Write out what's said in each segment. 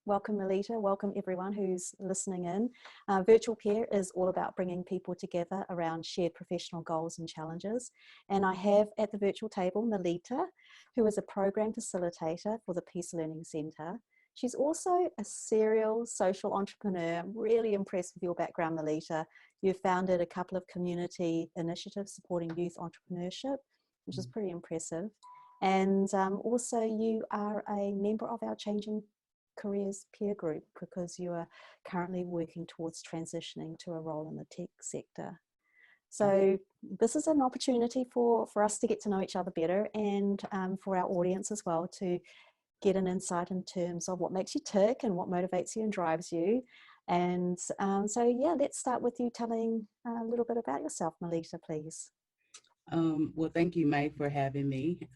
Welcome, Melita. Welcome, everyone who's listening in. VirtualPeer is all about bringing people together around shared professional goals and challenges. And I have at the virtual table Melita, who is a program facilitator for the Peace Learning Centre. She's also a serial social entrepreneur. I'm really impressed with your background, Melita. You've founded a couple of community initiatives supporting youth entrepreneurship, which is pretty impressive. And also you are a member of our Changing Careers peer group because you are currently working towards transitioning to a role in the tech sector. So this is an opportunity for us to get to know each other better, and for our audience as well to get an insight in terms of what makes you tick and what motivates you and drives you. And so yeah, let's start with you telling a little bit about yourself, Melita, please. Well, thank you, May, for having me.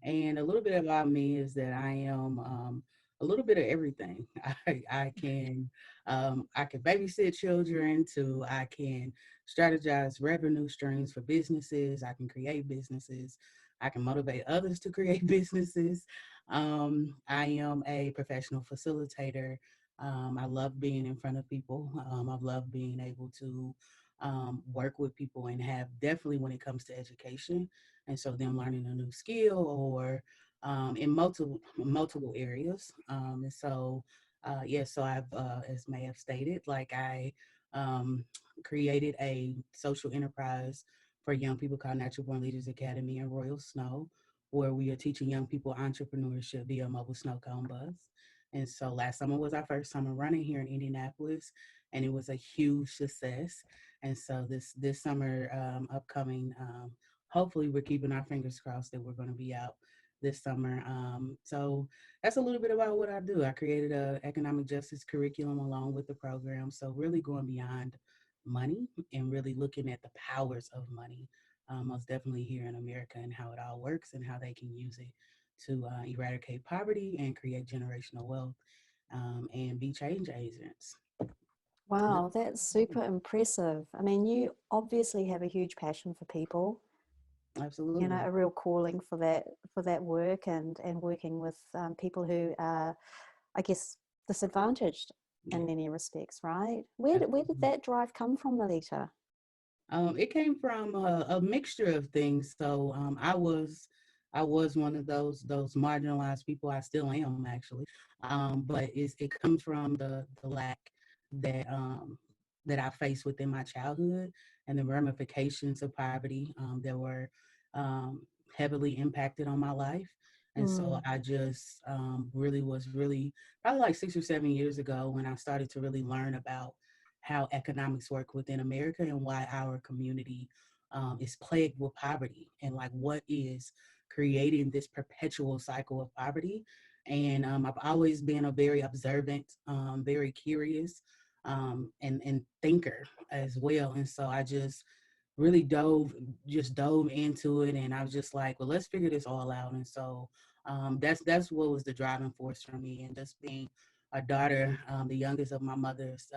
And a little bit about me is that I am a little bit of everything. I can babysit children, to I can strategize revenue streams for businesses. I can create businesses. I can motivate others to create businesses. I am a professional facilitator. I love being in front of people. I love being able to work with people and have, definitely when it comes to education, and so them learning a new skill or in multiple areas. And so so I've as May have stated, like I created a social enterprise for young people called Natural Born Leaders Academy in Royal Snow, where we are teaching young people entrepreneurship via mobile snow cone bus. And so last summer was our first summer running here in Indianapolis, and it was a huge success. And so this summer upcoming, hopefully we're keeping our fingers crossed that we're going to be out this summer. So that's a little bit about what I do. I created a economic justice curriculum along with the program. So really going beyond money and really looking at the powers of money, most definitely here in America, and how it all works and how they can use it to eradicate poverty and create generational wealth, and be change agents. Wow, that's super impressive. I mean, you obviously have a huge passion for people, you know, Absolutely. a real calling for that work, and working with people who are, I guess, disadvantaged Yeah, in many respects, right? Where did absolutely. that drive come from, Melita? It came from a mixture of things. So I was one of those marginalized people. I still am, actually, but it comes from the lack that that I faced within my childhood and the ramifications of poverty that were heavily impacted on my life. And so Mm, I just really was really probably like 6 or 7 years ago when I started to really learn about how economics work within America and why our community is plagued with poverty, and like what is creating this perpetual cycle of poverty. And I've always been a very observant, very curious, and thinker as well. And so I just really dove into it, and I was just like, well, let's figure this all out. And so that's what was the driving force for me, and just being a daughter, the youngest of my mother's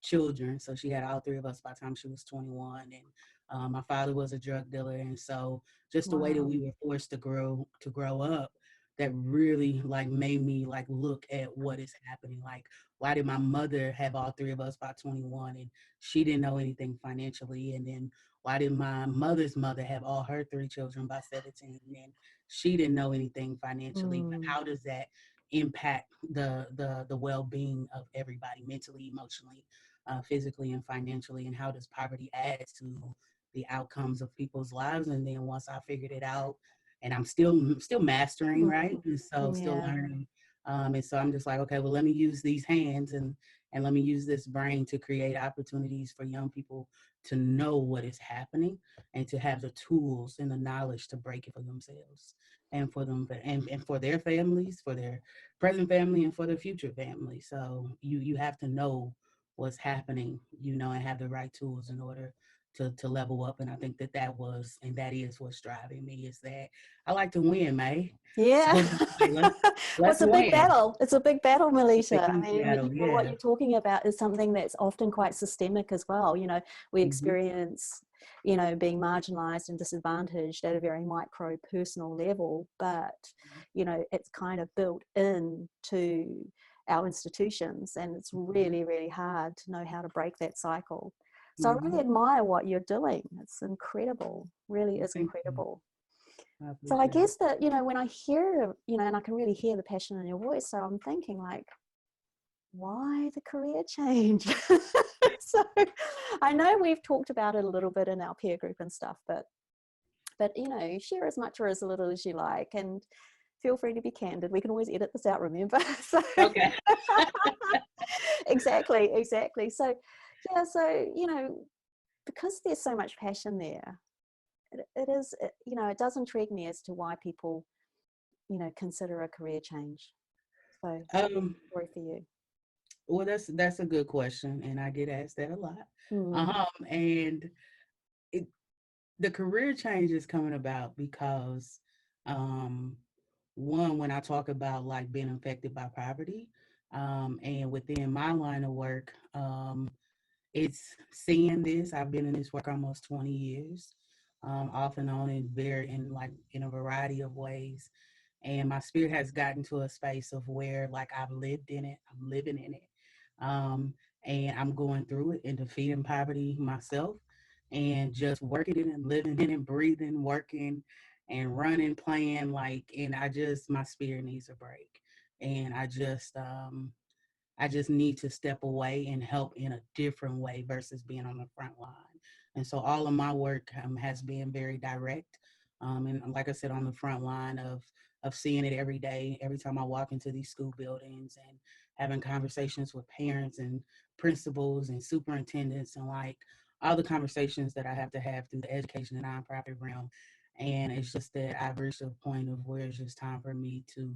children. So she had all three of us by the time she was 21, and my father was a drug dealer. And so just the way that wow. we were forced to grow up, that really like made me like look at what is happening. Like, why did my mother have all three of us by 21 and she didn't know anything financially? And then why did my mother's mother have all her three children by 17 and she didn't know anything financially? But Mm, how does that impact the well-being of everybody, mentally, emotionally, physically, and financially? And how does poverty add to the outcomes of people's lives? And then once I figured it out, and I'm still mastering, right? And so still yeah. learning. And so I'm just like, okay, well, let me use these hands and let me use this brain to create opportunities for young people to know what is happening and to have the tools and the knowledge to break it for themselves and for them, and for their families, for their present family and for the future family. So you have to know what's happening, and have the right tools in order to level up. And I think that was, and that is what's driving me, is that I like to win, May. Yeah. So like, Well, let's it's a big win. battle. It's a big battle, It's a Melita. I huge mean, battle. what Yeah. you're talking about is something that's often quite systemic as well. You know, we Hmm. experience, being marginalized and disadvantaged at a very micro personal level, but, it's kind of built in to our institutions, and it's really, really hard to know how to break that cycle. So I really Mm-hmm. admire what you're doing. It's incredible, really is Thank you. incredible. I So I appreciate it. guess that, you know, when I hear, you know, and I can really hear the passion in your voice, so I'm thinking like, why the career change? So I know we've talked about it a little bit in our peer group and stuff, but you know, share as much or as little as you like, and feel free to be candid. We can always edit this out, remember? So Okay. exactly. So yeah, so you know, because there's so much passion there, it is, you know, it does intrigue me as to why people, you know, consider a career change. So Um, story for you. well, that's a good question, and I get asked that a lot. Mm, And it, the career change is coming about because, um, one, when I talk about like being affected by poverty, and within my line of work, it's seeing this. I've been in this work almost 20 years, off and on in like in a variety of ways. And my spirit has gotten to a space of where like I've lived in it, I'm living in it. Um, and I'm going through it and defeating poverty myself and just working it and living in it, breathing, working and running, playing like, and my spirit needs a break. And I just need to step away and help in a different way versus being on the front line. And so all of my work has been very direct. And like I said, on the front line of seeing it every day, every time I walk into these school buildings and having conversations with parents and principals and superintendents and like all the conversations that I have to have through the education and nonprofit realm. And it's just that I've reached a point of where it's just time for me to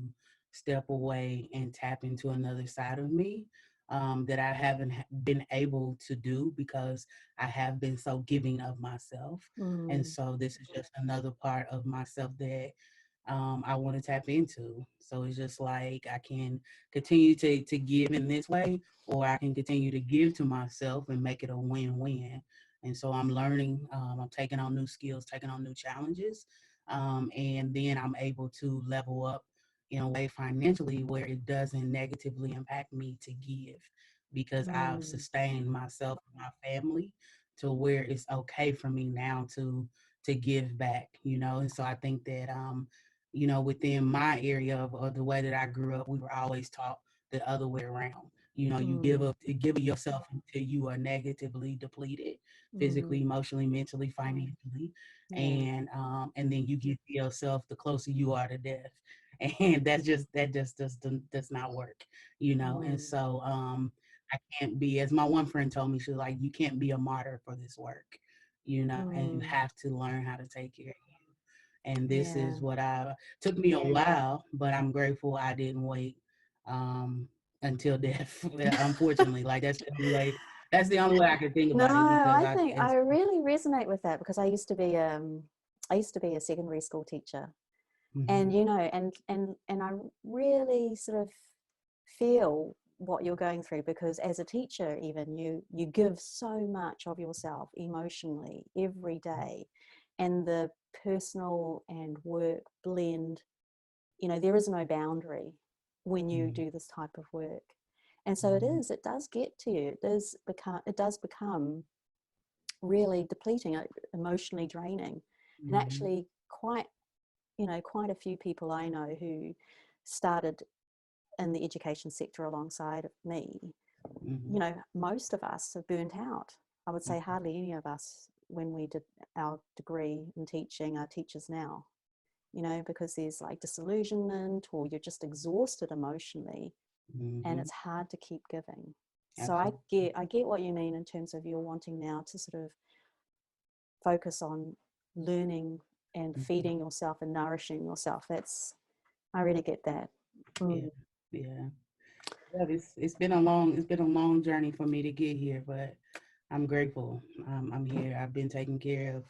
step away and tap into another side of me, that I haven't been able to do because I have been so giving of myself. And mm, so this is just another part of myself that I want to tap into. So it's just like I can continue to give in this way, or I can continue to give to myself and make it a win-win. And so I'm learning, I'm taking on new skills, taking on new challenges, and then I'm able to level up in a way financially where it doesn't negatively impact me to give because I've mm, sustained myself and my family to where it's okay for me now to give back, you know. And so I think that you know, within my area of the way that I grew up, we were always taught the other way around. You know, mm, you give of yourself until you are negatively depleted, mm, physically, emotionally, mentally, financially, yeah, and then you give yourself the closer you are to death. And that just does not work, you know. And mm, so I can't be, as my one friend told me, she was like, you can't be a martyr for this work, you know, and you mm, have to learn how to take care of you. And this yeah. is what I took me a while, but I'm grateful I didn't wait um until death. Unfortunately, like that's the only way I can think No, about it because I I think I it's really resonate with that because I used to be a secondary school teacher, and mhm, you know, and I really sort of feel what you're going through, because as a teacher, even you give so much of yourself emotionally every day, and the personal and work blend, you know, there is no boundary when you mhm, do this type of work. And so mhm, it does get to you, it does become really depleting, emotionally draining. And mhm, actually quite, you know, quite a few people I know who started in the education sector alongside of me, you mhm, know, most of us are burnt out. I would say mhm, hardly any of us, when we did our degree in teaching, are teachers now, you know, because there's like disillusionment or you're just exhausted emotionally, and mhm, it's hard to keep giving. So absolutely. I get what you mean in terms of you're wanting now to sort of focus on learning and Mhm. feeding yourself and nourishing yourself. That's, I really get that. Yeah, Mm, yeah. Yeah, it's been a long journey for me to get here, but I'm grateful. I'm here. I've been taking care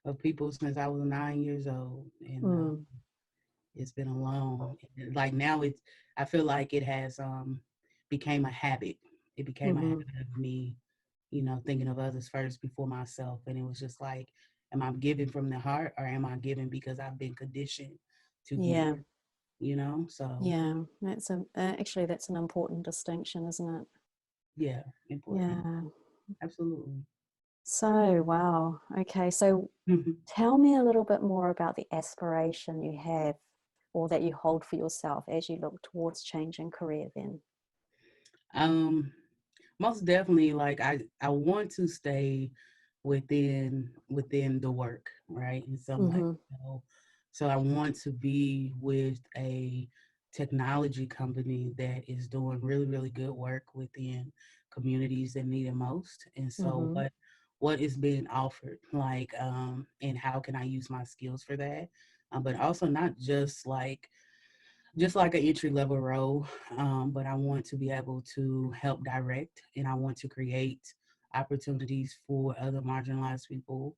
of people since I was 9 years old, and mm, it's been a like now I feel like it has became a habit. It became a mm-hmm. habit of me, you know, thinking of others first before myself, and it was just like, am I giving from the heart or am I giving because I've been conditioned to Yeah, give? So Yeah, that's actually that's an important distinction, isn't it? yeah, important. Yeah. Absolutely. So, wow. Okay. So, tell me a little bit more about the aspiration you have or that you hold for yourself as you look towards changing career then. um Most definitely, like I want to stay within the work, right? In some way. Mm-hmm. So I want to be with a technology company that is doing really, really good work within communities that need it most. And so Mm-hmm. what is being offered, like and how can I use my skills for that? But also not just like an entry level role, but I want to be able to help direct and I want to create opportunities for other marginalized people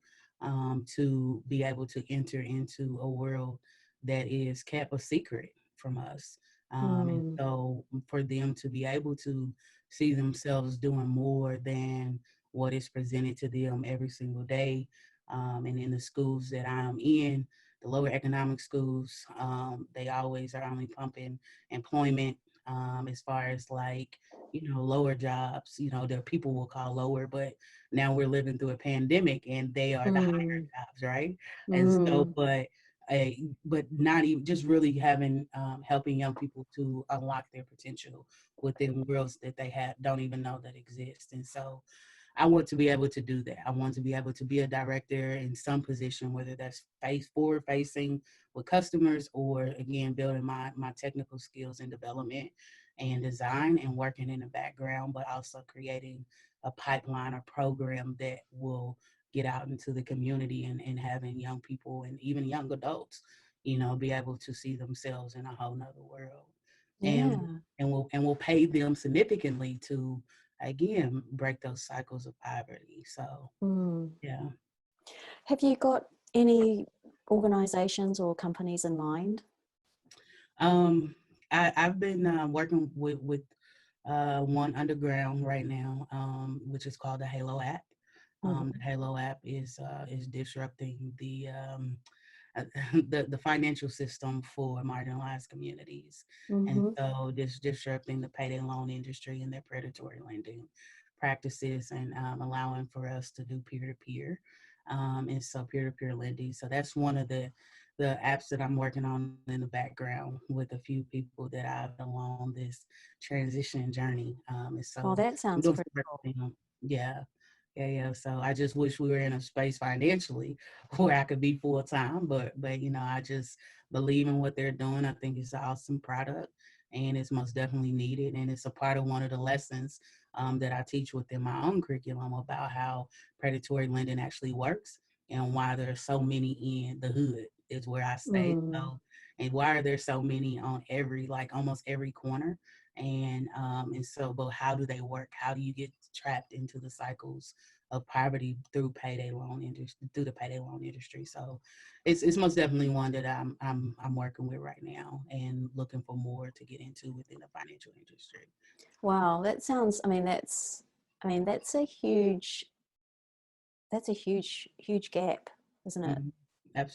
to be able to enter into a world that is kept a secret from us. And Mm. so for them to be able to see themselves doing more than what is presented to them every single day. And in the schools that I'm in, the lower economic schools, they always are only pumping employment as far as like, lower jobs, that people will call lower, but now we're living through a pandemic and they are the higher Mm. jobs, right? And so, Mm. but not even just really having helping young people to unlock their potential within worlds that they have don't even know that exist. And so I want to be able to do that. I want to be able to be a director in some position, whether that's forward facing with customers or again building my technical skills and development and design and working in the background, but also creating a pipeline or program that will get out into the community and having young people and even young adults, be able to see themselves in a whole nother world. And Yeah. we'll pay them significantly to again break those cycles of poverty. So Mm. yeah. Have you got any organizations or companies in mind? um I've been working with one underground right now, which is called the Halo app. The Mm-hmm. Halo app is disrupting the financial system for marginalized communities. And Mm-hmm. so this disrupting the payday loan industry and their predatory lending practices and allowing for us to do peer-to-peer. And so peer-to-peer lending. So that's one of the apps that I'm working on in the background with a few people that I've met along this transition journey. And Oh, so that I'm sounds doing pretty some work cool. with them. Yeah. Yeah, yeah. So I just wish we were in a space financially where I could be full time, but I just believe in what they're doing. I think it's an awesome product, and it's most definitely needed. And it's a part of one of the lessons that I teach within my own curriculum about how predatory lending actually works and why there are so many in the hood is where I stay. Mm. So, and why are there so many on every like almost every corner? And so, but how do they work? How do you get trapped into the cycles of poverty through payday loan industry through the payday loan industry? So it's most definitely one that I'm working with right now and looking for more to get into within the financial industry. Wow, that sounds, I mean, that's a huge gap, isn't it? Mhm.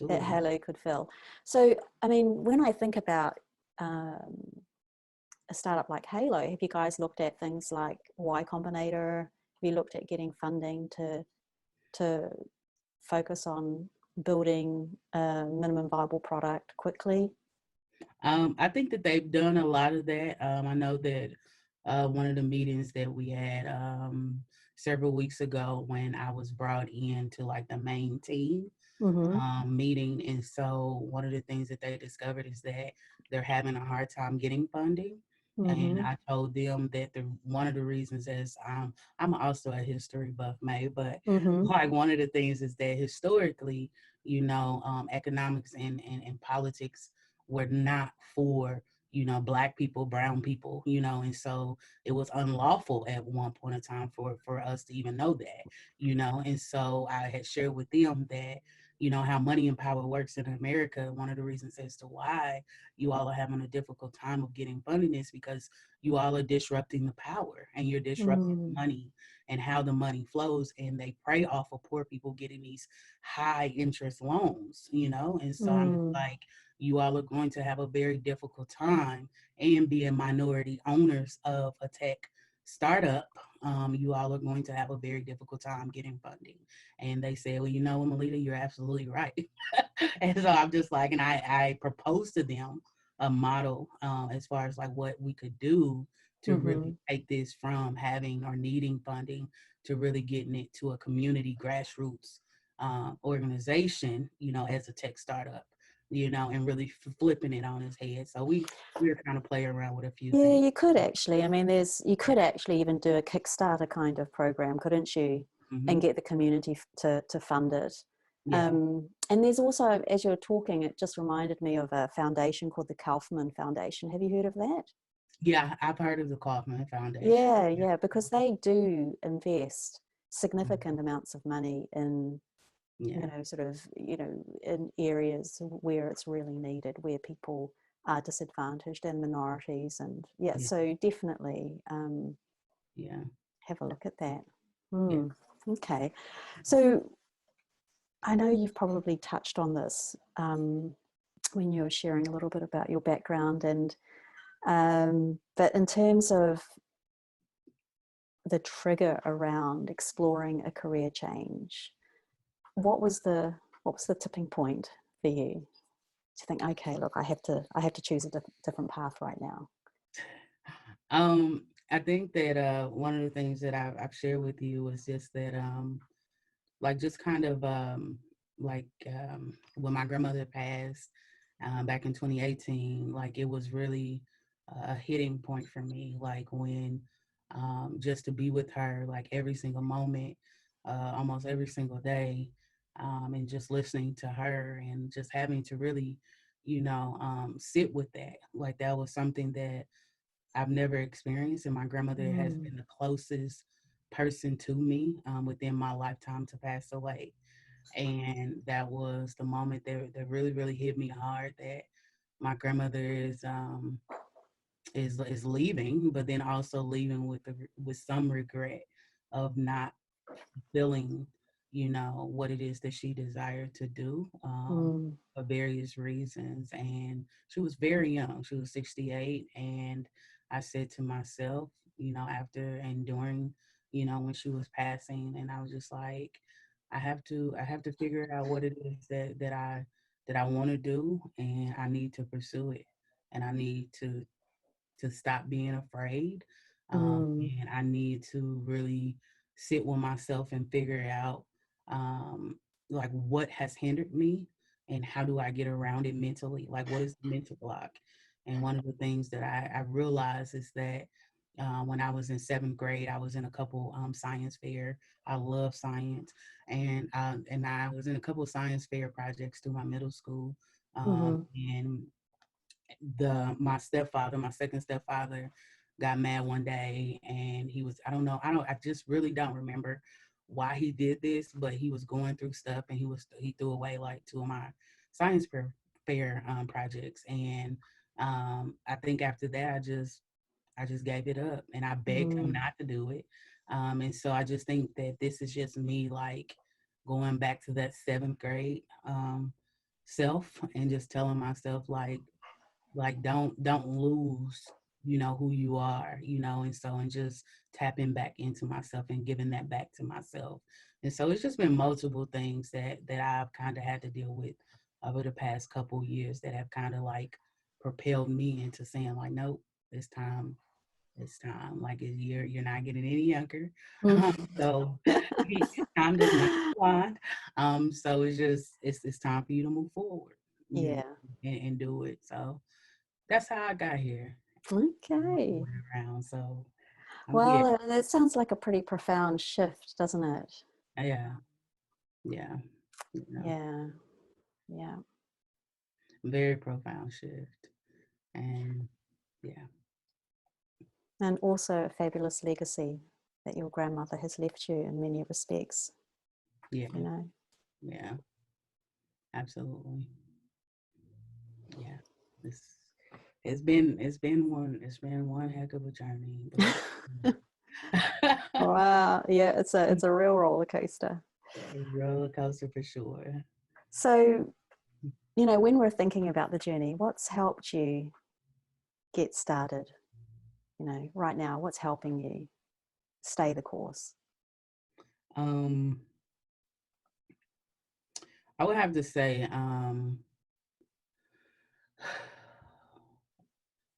That Absolutely. Halo could fill. So, I mean, when I think about um, a startup like Halo, have you guys looked at things like Y Combinator? Have you looked at getting funding to focus on building a minimum viable product quickly? I think that they've done a lot of that. I know that one of the meetings that we had several weeks ago when I was brought in to like the main team, Mm-hmm. meeting. And so one of the things that they discovered is that they're having a hard time getting funding. And Mm-hmm. I told them that one of the reasons is I'm also a history buff, May, but Mm-hmm. like one of the things is that historically, economics and politics were not for black people, brown people, and so it was unlawful at one point in time for us to even know that, and so I had shared with them that how money and power works in America. One of the reasons as to why you all are having a difficult time of getting funding is because you all are disrupting the power and you're disrupting Mm. money and how the money flows. And they prey off of poor people getting these high interest loans, and so I'm Mm. like, you all are going to have a very difficult time, and being minority owners of a tech startup, you all are going to have a very difficult time getting funding. And they said, well, you know, Melita, you're absolutely right. And so I'm just like, and I proposed to them a model as far as like what we could do to really take this from having or needing funding to really getting it to a community grassroots organization, you know, as a tech startup, you know, and really flipping it on its head. So we're kind of playing around with a few Yeah, things. you could actually. I mean, you could actually even do a Kickstarter kind of program, couldn't you? And get the community to fund it. Yeah. And there's also, as you're talking, it just reminded me of a foundation called the Kaufman Foundation. Have you heard of that? Yeah, I've heard of the Kaufman Foundation. Yeah, because they do invest significant amounts of money in, Yeah. in areas where it's really needed, where people are disadvantaged and minorities. And so definitely have a look at that. Yeah. Okay. So I know you've probably touched on this when you were sharing a little bit about your background, and but in terms of the trigger around exploring a career change, what was the tipping point for you to think, okay, look, I have to choose a different path right now? I think that one of the things that I've shared with you was just that like just kind of when my grandmother passed back in 2018, like it was really a hitting point for me, like when just to be with her like every single moment, almost every single day, and just listening to her and just having to really, you know, sit with that. Like that was something that I've never experienced, and my grandmother has been the closest person to me within my lifetime to pass away. And that was the moment that really, really hit me hard, that my grandmother is leaving, but then also leaving with some regret of not fulfilling, you know, what it is that she desired to do for various reasons. And she was very young. She was 68. And I said to myself, you know, after and during, you know, when she was passing, and I was just like, I have to figure out what it is that I want to do, and I need to pursue it. And I need to stop being afraid. And I need to really sit with myself and figure out like what has hindered me and how do I get around it mentally? Like what is the mental block? And one of the things that I realized is that when I was in seventh grade, I was in a couple science fair. I love science, and I was in a couple of science fair projects through my middle school. And my second stepfather, got mad one day, and he was, I just really don't remember why he did this, but he was going through stuff, and he threw away like two of my science fair projects, and I think after that I just gave it up, and I begged him not to do it, and so I just think that this is just me like going back to that seventh grade self and just telling myself like don't lose, you know, who you are, you know. And so, and just tapping back into myself and giving that back to myself. And so it's just been multiple things that I've kind of had to deal with over the past couple years that have kind of like propelled me into saying like, nope, it's time. It's time. Like you're not getting any younger. So time does not decline. So it's time for you to move forward, you know, Yeah. and do it. So that's how I got here. Okay. Around, so I'm here. Well, that sounds like a pretty profound shift, doesn't it? Yeah, yeah, you know, Yeah. Yeah. very profound shift, and yeah, And also a fabulous legacy that your grandmother has left you in many respects, yeah, you know. yeah, absolutely, yeah. It's it's been one heck of a journey, but Wow. Yeah, it's a real roller coaster. a roller coaster for sure. So You know, when we're thinking about the journey, what's helped you get started? You know, right now, what's helping you stay the course? Um, I would have to say,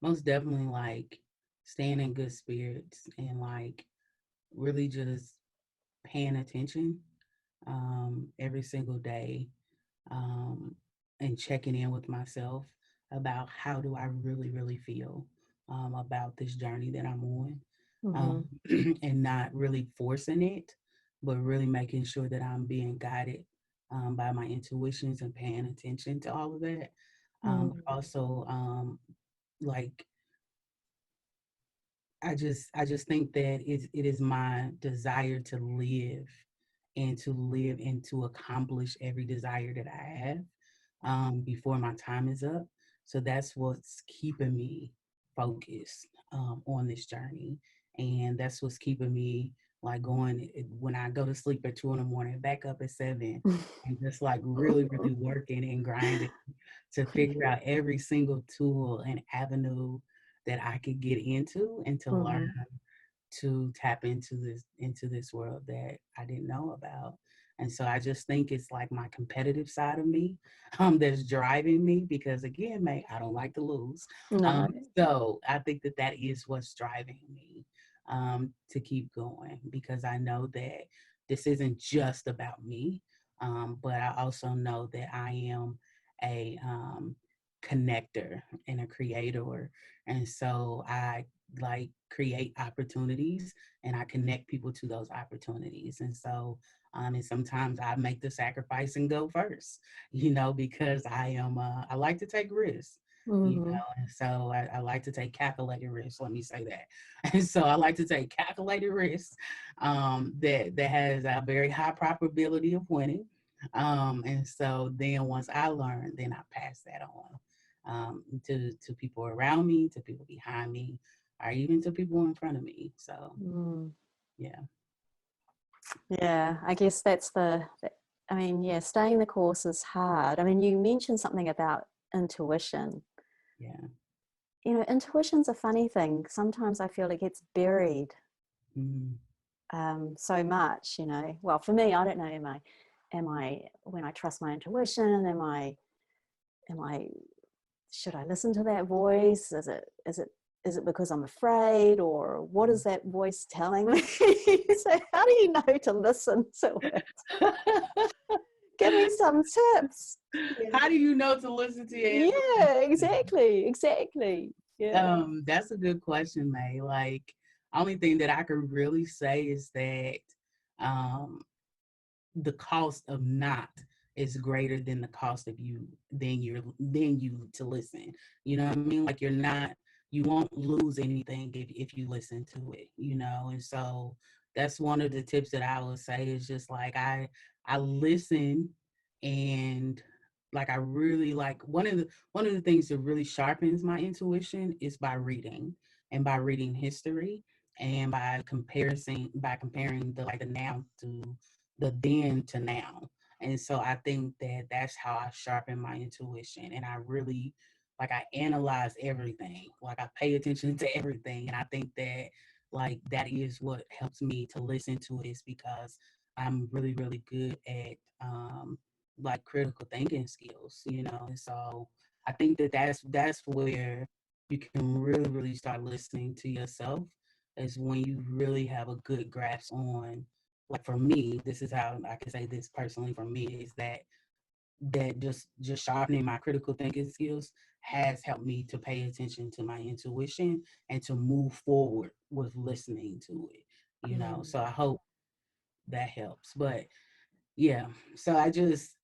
most definitely like staying in good spirits and like really just paying attention every single day, um, and checking in with myself about how do I really, really feel about this journey that I'm on, Mm-hmm. and not really forcing it, but really making sure that I'm being guided by my intuitions and paying attention to all of that. Also, like I just think that it is my desire to live and to accomplish every desire that I have before my time is up. So that's what's keeping me focused on this journey, and that's what's keeping me like going when I go to sleep at 2 in the morning, back up at 7, and just like really, really working and grinding to figure out every single tool and avenue that I could get into and to learn Mm-hmm. to tap into this world that I didn't know about. And so I just think it's like my competitive side of me that's driving me because again, mate, I don't like to lose. No. So I think that that is what's driving me to keep going because I know that this isn't just about me, but I also know that I am a connector and a creator. And so I like create opportunities and I connect people to those opportunities. And so, and sometimes I make the sacrifice and go first, because I like to take risks. Mm-hmm. And so I like to take calculated risks. Let me say that. And so I like to take calculated risks that has a very high probability of winning. And so then once I learn, then I pass that on to people around me, to people behind me, or even to people in front of me. So, Mm. yeah. Yeah, I guess I mean, yeah, staying the course is hard. I mean, you mentioned something about intuition. Yeah. You know, intuition's a funny thing. Sometimes I feel it gets buried Mm-hmm. so much, you know. Well, for me, I don't know, when I trust my intuition, am I, should I listen to that voice? Is it because I'm afraid, or what is that voice telling me? So how do you know to listen to it? Give me some tips. Yeah, How do you know to listen to your yeah, intuition? exactly. Yeah. That's a good question, May. Like, only thing that I could really say is that um, the cost of not is greater than the cost of you to listen. You know what I mean? Like you won't lose anything if you listen to it, and so that's one of the tips that I would say is just like I listen, and like I really like one of the things that really sharpens my intuition is by reading, and by reading history, and by comparing the now to the then to now. And so I think that that's how I sharpen my intuition. And I really, like, I analyze everything. Like, I pay attention to everything. And I think that, like, that is what helps me to listen to it is because I'm really, really good at, like, critical thinking skills. And so I think that that's where you can really, really start listening to yourself is when you really have a good grasp on, like, for me, this is how I can say this personally for me is that just sharpening my critical thinking skills has helped me to pay attention to my intuition and to move forward with listening to it. Mm. So I hope that helps. But yeah. So I just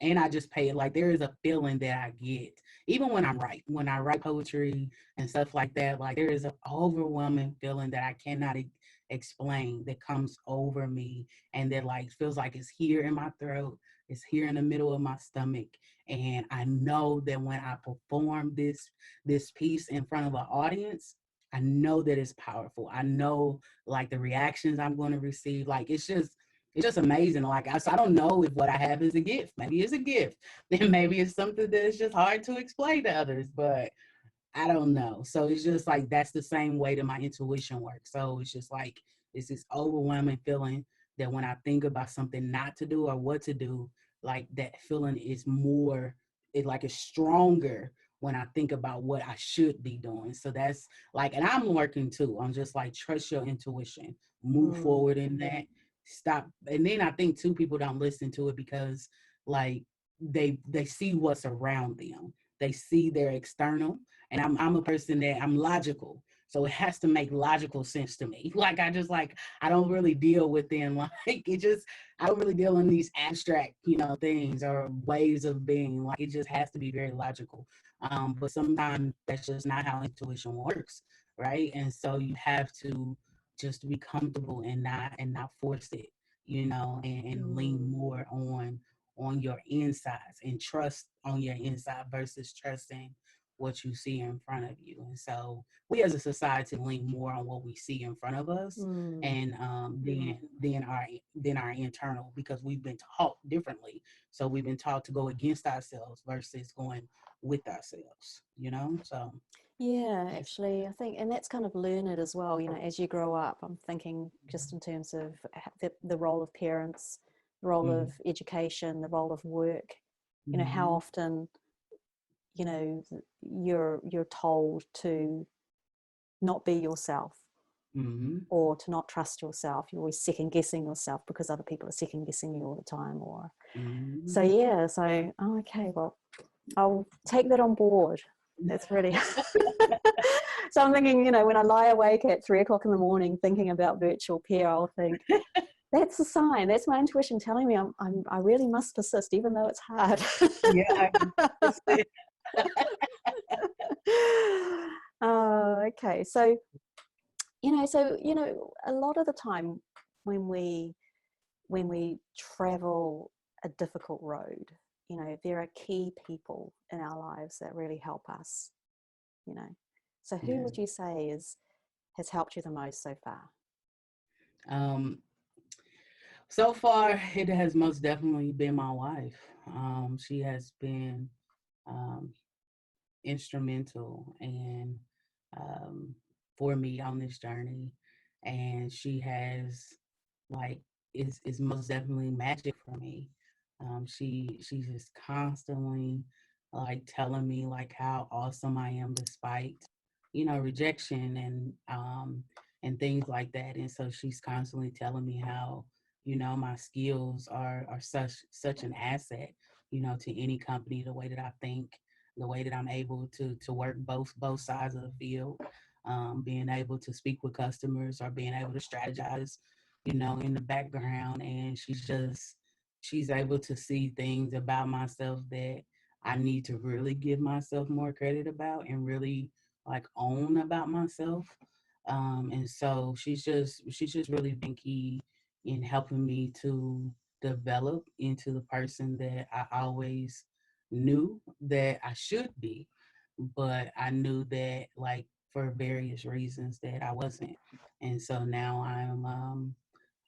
pay it. Like there is a feeling that I get, even when I write poetry and stuff like that, like there is an overwhelming feeling that I cannot explain that comes over me and that like feels like it's here in my throat, it's here in the middle of my stomach. And I know that when I perform this piece in front of an audience, I know that it's powerful. I know like the reactions I'm going to receive. Like it's just it's just amazing. Like, so I don't know if what I have is a gift. Maybe it's a gift. Then maybe it's something that's just hard to explain to others, but I don't know. So it's just like, that's the same way that my intuition works. So it's just like, it's this overwhelming feeling that when I think about something not to do or what to do, like that feeling is more, it like it's stronger when I think about what I should be doing. So that's like, and I'm working too. I'm just like, trust your intuition, move Mm, forward in that, stop. And then I think too, people don't listen to it because like they see what's around them. They see their external, and I'm a person that I'm logical. So it has to make logical sense to me. Like I just like, I don't really deal within like it just, I don't really deal in these abstract, things or ways of being. Like it just has to be very logical. But sometimes that's just not how intuition works, right? And so you have to just be comfortable and not force it, and lean mm, more on your insides and trust on your inside versus trusting what you see in front of you. And so we as a society lean more on what we see in front of us, mm. and then our internal, because we've been taught differently. So we've been taught to go against ourselves versus going with ourselves. So Yeah, actually, I think, and that's kind of learned as well, as you grow up. I'm thinking just in terms of the role of parents, the role mm-hmm, of education, the role of work, how mm-hmm, often, you're told to not be yourself mm-hmm, or to not trust yourself. You're always second guessing yourself because other people are second guessing you all the time. Or so, mm-hmm. yeah. So, okay, well, I'll take that on board. That's really. So I'm thinking, when I lie awake at 3 o'clock in the morning thinking about VirtualPeer, I'll think that's a sign. That's my intuition telling me I really must persist, even though it's hard. Yeah. Okay. So, a lot of the time when we travel a difficult road, there are key people in our lives that really help us, you know. So who Yeah. would you say has helped you the most so far? Um, so far, it has most definitely been my wife. She has been um, instrumental and um, for me on this journey, and she has like is most definitely magic for me. She's just constantly like telling me like how awesome I am despite rejection and things like that. And so she's constantly telling me how my skills are such an asset to any company, the way that I think, the way that I'm able to work both sides of the field, being able to speak with customers or being able to strategize, in the background. And she's able to see things about myself that I need to really give myself more credit about and really like own about myself. And so she's just really been key in helping me to develop into the person that I always knew that I should be, but I knew that like for various reasons that I wasn't. And so now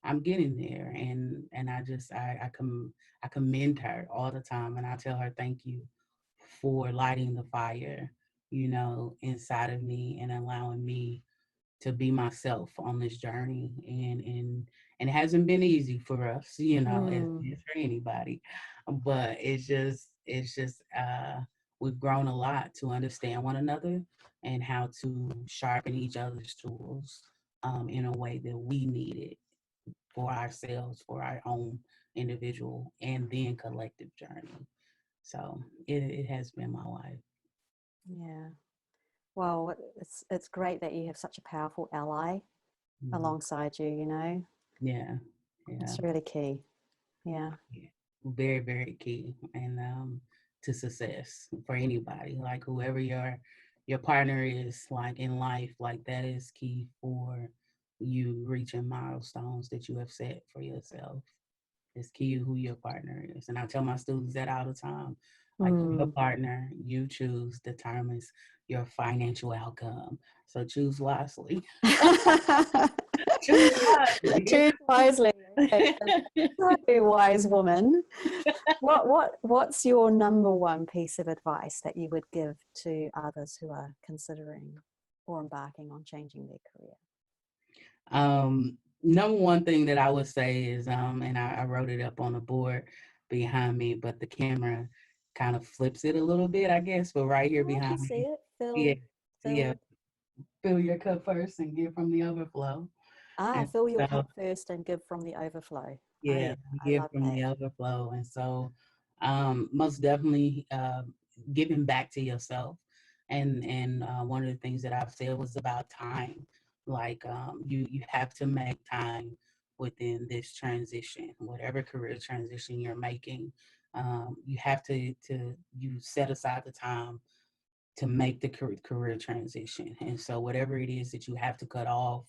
I'm getting there, and I commend her all the time, and I tell her thank you for lighting the fire, inside of me and allowing me to be myself on this journey. And it hasn't been easy for us, as Mm, it is for anybody, but it's just we've grown a lot to understand one another and how to sharpen each other's tools in a way that we need it for ourselves, for our own individual and then collective journey. So it has been my life. yeah. Well, it's great that you have such a powerful ally Mhm. alongside you, Yeah, yeah, It's really key. Yeah. yeah. Very, very key, and to success for anybody, like whoever your partner is, like in life, like that is key for you reaching milestones that you have set for yourself. It's key who your partner is. And I tell my students that all the time. Like your Mm. partner you choose determines your financial outcome. So choose wisely. Choose wisely. Choose wisely. Okay. So wise woman. What's your number one piece of advice that you would give to others who are considering or embarking on changing their career? Number one thing that I would say is, and I wrote it up on the board behind me, but the camera kind of flips it a little bit, I guess, but right here Oh, I can behind see me. it. Yeah, yeah. Fill. Fill your cup first and give from the overflow. And Fill your so cup first and give from the overflow. Oh yeah, yeah, I give love from that. the overflow. And so most definitely giving back to yourself. And one of the things that I've said was about time. Like you have to make time within this transition, whatever career transition you're making. You have to you set aside the time to make the career transition. And so whatever it is that you have to cut off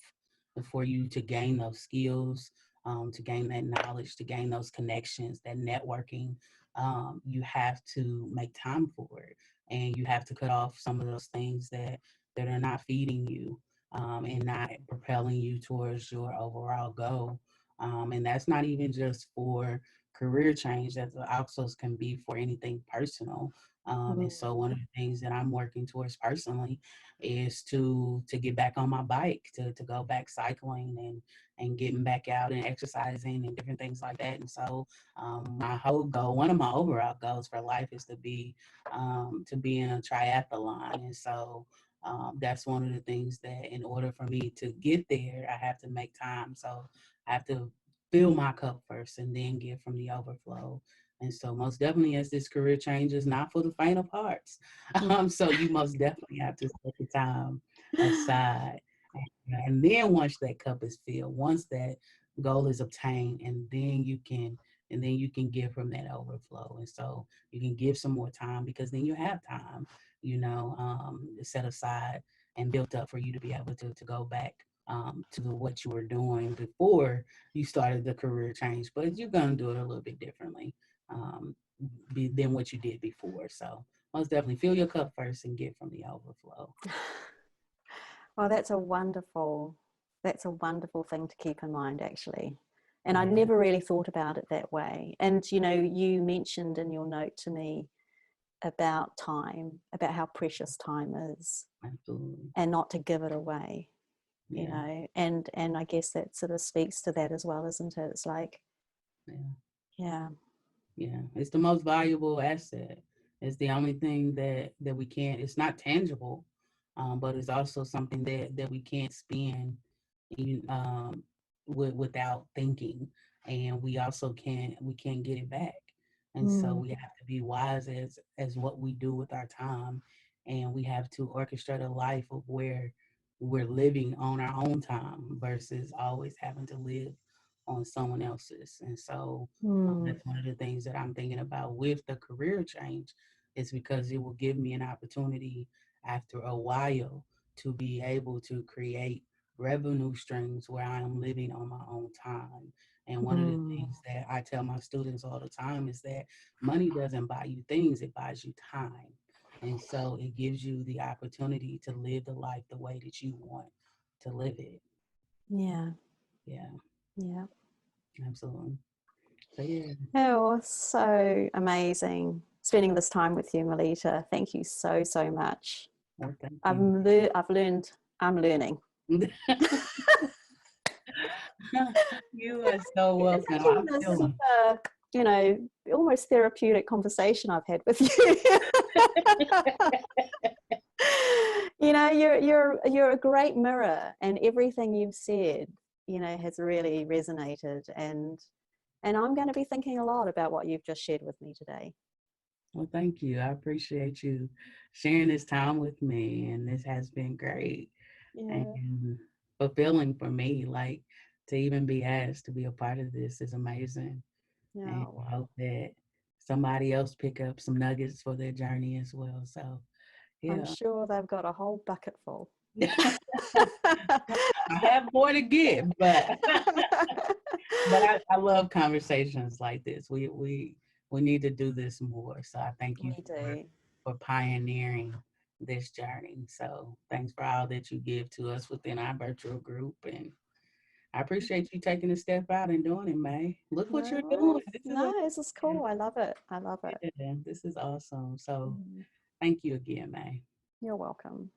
for you to gain those skills, to gain that knowledge, to gain those connections, that networking, you have to make time for it. And you have to cut off some of those things that are not feeding you, and not propelling you towards your overall goal. And that's not even just for career change, that also can be for anything personal. And so one of the things that I'm working towards personally is to get back on my bike, to go back cycling and getting back out and exercising and different things like that. And so my whole goal, one of my overall goals for life is to be in a triathlon. And so that's one of the things that in order for me to get there, I have to make time. So I have to fill my cup first and then give from the overflow. And so most definitely as this career change is not for the faint of hearts. So you most definitely have to set the time aside. And then once that cup is filled, once that goal is obtained, and then you can give from that overflow. And so you can give some more time because then you have time, set aside and built up for you to be able to go back to what you were doing before you started the career change, but you're going to do it a little bit differently um, than what you did before. So most definitely fill your cup first and get from the overflow. Well, that's a wonderful thing to keep in mind, actually. And I'd Yeah, never really thought about it that way. And, you mentioned in your note to me about time, about how precious time is absolutely. and not to give it away, Yeah, and I guess that sort of speaks to that as well, isn't it? It's like, yeah, yeah. yeah. It's the most valuable asset. It's the only thing that we can't. It's not tangible, but it's also something that we can't spend in, without thinking, and we can't get it back. And so Mm, we have to be wise as what we do with our time, and we have to orchestrate a life of where we're living on our own time versus always having to live on someone else's. And so mm, that's one of the things that I'm thinking about with the career change, is because it will give me an opportunity after a while to be able to create revenue streams where I am living on my own time. And one of the mm. things that I tell my students all the time is that money doesn't buy you things, it buys you time. And so it gives you the opportunity to live the life the way that you want to live it. Yeah, Yeah, yeah. absolutely. So yeah, Oh, so amazing spending this time with you, Melita. Thank you so, so much. well, thank I've, you. I've learned, I'm learning. You are so It's welcome. actually I'm been a feeling. super, almost therapeutic conversation I've had with you. You're a great mirror, and everything you've said, has really resonated. And I'm going to be thinking a lot about what you've just shared with me today. Well, thank you. I appreciate you sharing this time with me, and this has been great Yeah. and fulfilling for me. Like to even be asked to be a part of this is amazing, and Yeah. I hope that somebody else pick up some nuggets for their journey as well. So, I'm yeah, sure they've got a whole bucket full. I have more to give, but but I love conversations like this. We need to do this more. So I thank you We do. for pioneering this journey. So thanks for all that you give to us within our virtual group, and I appreciate you taking a step out and doing it, May. Look what No you're doing. worries. This is No, this is amazing. cool. I love it. I love it. Yeah, this is awesome. So Mm, thank you again, May. you're welcome.